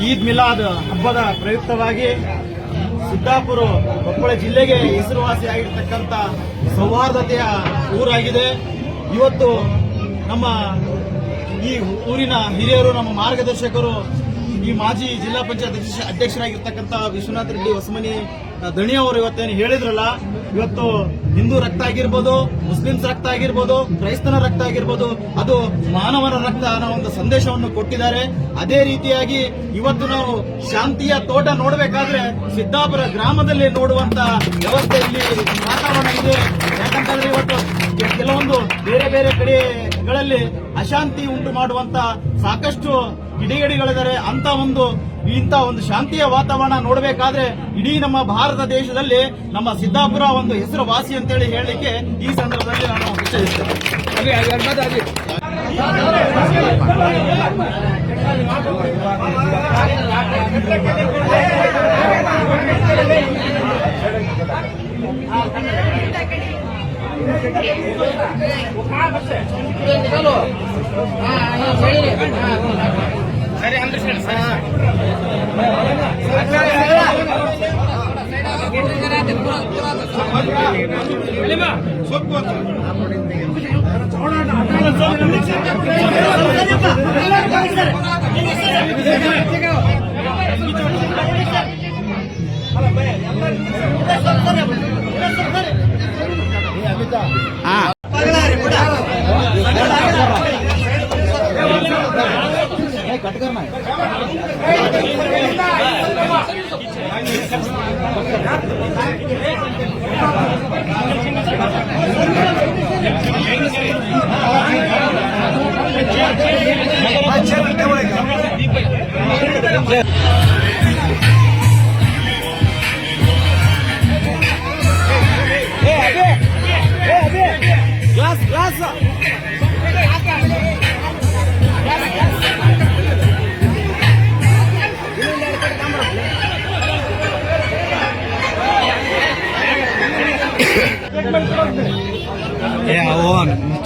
ಈದ್ ಮಿಲಾದ್ ಹಬ್ಬದ ಪ್ರಯುಕ್ತವಾಗಿ ಸಿದ್ದಾಪುರ ಕೊಪ್ಪಳ ಜಿಲ್ಲೆಗೆ ಹೆಸರುವಾಸಿಯಾಗಿರ್ತಕ್ಕಂಥ ಸೌಹಾರ್ದತೆಯ ಊರಾಗಿದೆ. ಇವತ್ತು ನಮ್ಮ ಈ ಊರಿನ ಹಿರಿಯರು, ನಮ್ಮ ಮಾರ್ಗದರ್ಶಕರು, ಈ ಮಾಜಿ ಜಿಲ್ಲಾ ಪಂಚಾಯತ್ ಅಧ್ಯಕ್ಷರಾಗಿರ್ತಕ್ಕಂಥ ವಿಶ್ವನಾಥ ರೆಡ್ಡಿ ಹೊಸಮನಿ ದಣಿಯವರು ಇವತ್ತೇನು ಹೇಳಿದ್ರಲ್ಲ, ಇವತ್ತು ಹಿಂದೂ ರಕ್ತ ಆಗಿರ್ಬೋದು, ಮುಸ್ಲಿಮ್ಸ್ ರಕ್ತ ಆಗಿರ್ಬೋದು, ಕ್ರೈಸ್ತನ ರಕ್ತ ಆಗಿರ್ಬೋದು, ಅದು ಮಾನವನ ರಕ್ತ ಅನ್ನೋ ಒಂದು ಸಂದೇಶವನ್ನು ಕೊಟ್ಟಿದ್ದಾರೆ. ಅದೇ ರೀತಿಯಾಗಿ ಇವತ್ತು ನಾವು ಶಾಂತಿಯ ತೋಟ ನೋಡಬೇಕಾದ್ರೆ ಸಿದ್ದಾಪುರ ಗ್ರಾಮದಲ್ಲಿ ನೋಡುವಂತ ವ್ಯವಸ್ಥೆ ಇಲ್ಲಿ ವಾತಾವರಣ ಇದೆ. ಯಾಕಂತಂದ್ರೆ ಇವತ್ತು ಕೆಲವೊಂದು ಬೇರೆ ಬೇರೆ ಕಡೆಗಳಲ್ಲಿ ಅಶಾಂತಿ ಉಂಟು ಮಾಡುವಂತ ಸಾಕಷ್ಟು ಕಿಡಿಗೇಡಿಗಳಿದ್ದಾರೆ. ಇಂಥ ಒಂದು ಶಾಂತಿಯ ವಾತಾವರಣ ನೋಡಬೇಕಾದ್ರೆ ಇಡೀ ನಮ್ಮ ಭಾರತ ದೇಶದಲ್ಲಿ ನಮ್ಮ ಸಿದ್ದಾಪುರ ಒಂದು ಹೆಸರುವಾಸಿ ಅಂತೇಳಿ ಹೇಳಲಿಕ್ಕೆ ಈ ಸಂದರ್ಭದಲ್ಲಿ ನಾನು ಇಚ್ಛಿಸುತ್ತೇನೆ. ಸರಿ ಅಂದ್ರೆ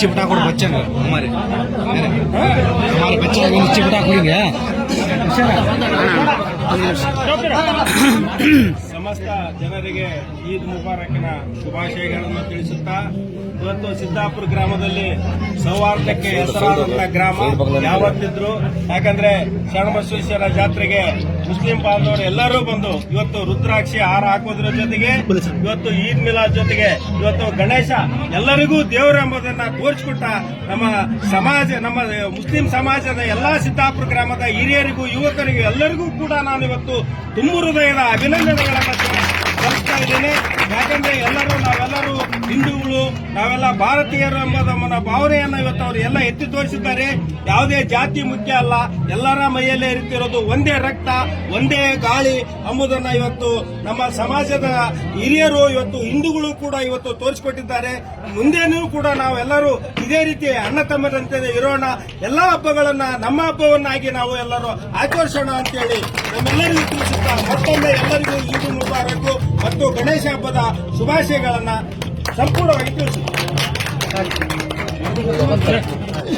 चिपटा को बच्चे हमारे बच्चे चिपटा कोड़ेंगे. ಸಮಸ್ತ ಜನರಿಗೆ ಈದ್ ಮುಬಾರಕ್ನ ಶುಭಾಶಯಗಳನ್ನು ತಿಳಿಸುತ್ತಾ, ಇವತ್ತು ಸಿದ್ದಾಪುರ ಗ್ರಾಮದಲ್ಲಿ ಸೌಹಾರ್ದಕ್ಕೆ ಹೆಸರಾದಂತಹ ಗ್ರಾಮ ಯಾವತ್ತಿದ್ರು. ಯಾಕಂದ್ರೆ ಶರಣಬಸವೇಶ್ವರ ಜಾತ್ರೆಗೆ ಮುಸ್ಲಿಂ ಬಾಂಧವರು ಎಲ್ಲರೂ ಬಂದು ಇವತ್ತು ರುದ್ರಾಕ್ಷಿ ಹಾರ ಹಾಕೋದ್ರ ಜೊತೆಗೆ ಇವತ್ತು ಈದ್ ಮಿಲಾದ್ ಜೊತೆಗೆ ಇವತ್ತು ಗಣೇಶ ಎಲ್ಲರಿಗೂ ದೇವರು ಎಂಬುದನ್ನ ತೋರಿಸಿಕೊಟ್ಟ ನಮ್ಮ ಸಮಾಜ, ನಮ್ಮ ಮುಸ್ಲಿಂ ಸಮಾಜದ ಎಲ್ಲಾ ಸಿದ್ದಾಪುರ ಗ್ರಾಮದ ಹಿರಿಯರಿಗೂ ಯುವಕರಿಗೂ ಎಲ್ಲರಿಗೂ ಕೂಡ ನಾನು ಇವತ್ತು ತುಂಬು ಹೃದಯದ ಅಭಿನಂದನೆಗಳನ್ನು ಸಲ್ಲಿಸ್ತಾ ಇದ್ದೇನೆ. ಯಾಕಂದ್ರೆ ನಾವೆಲ್ಲರೂ ಹಿಂದೂಗಳು, ನಾವೆಲ್ಲ ಭಾರತೀಯರು ಎಂಬುದ ನಮ್ಮ ಭಾವನೆಯನ್ನ ಇವತ್ತು ಅವರು ಎಲ್ಲ ಎತ್ತಿ ತೋರಿಸಿದ್ದಾರೆ. ಯಾವುದೇ ಜಾತಿ ಮುಖ್ಯ ಅಲ್ಲ, ಎಲ್ಲರ ಮೈಯಲ್ಲೇ ಇರುತ್ತಿರೋದು ಒಂದೇ ರಕ್ತ, ಒಂದೇ ಗಾಳಿ ಎಂಬುದನ್ನ ಇವತ್ತು ನಮ್ಮ ಸಮಾಜದ ಹಿರಿಯರು, ಇವತ್ತು ಹಿಂದೂಗಳು ಕೂಡ ಇವತ್ತು ತೋರಿಸಿಕೊಟ್ಟಿದ್ದಾರೆ. ಮುಂದೇನೂ ಕೂಡ ನಾವೆಲ್ಲರೂ ಇದೇ ರೀತಿ ಅಣ್ಣ ತಮ್ಮರಂತೆ ಇರೋಣ, ಎಲ್ಲಾ ಹಬ್ಬಗಳನ್ನ ನಮ್ಮ ಹಬ್ಬವನ್ನಾಗಿ ನಾವು ಎಲ್ಲರೂ ಆಚರಿಸೋಣ ಅಂತೇಳಿ ನಮ್ಮೆಲ್ಲರಿಗೂ ತಿಳಿಸುತ್ತಾ ಮತ್ತೊಮ್ಮೆ ಎಲ್ಲರಿಗೂ ಈದ್ ಮುಬಾರಕ್ ಮತ್ತು ಗಣೇಶ ಹಬ್ಬದ ಶುಭಾಶಯಗಳನ್ನ ಸಂಪೂರ್ಣವಾಗಿ ತಿಳಿಸುತ್ತಾರೆ.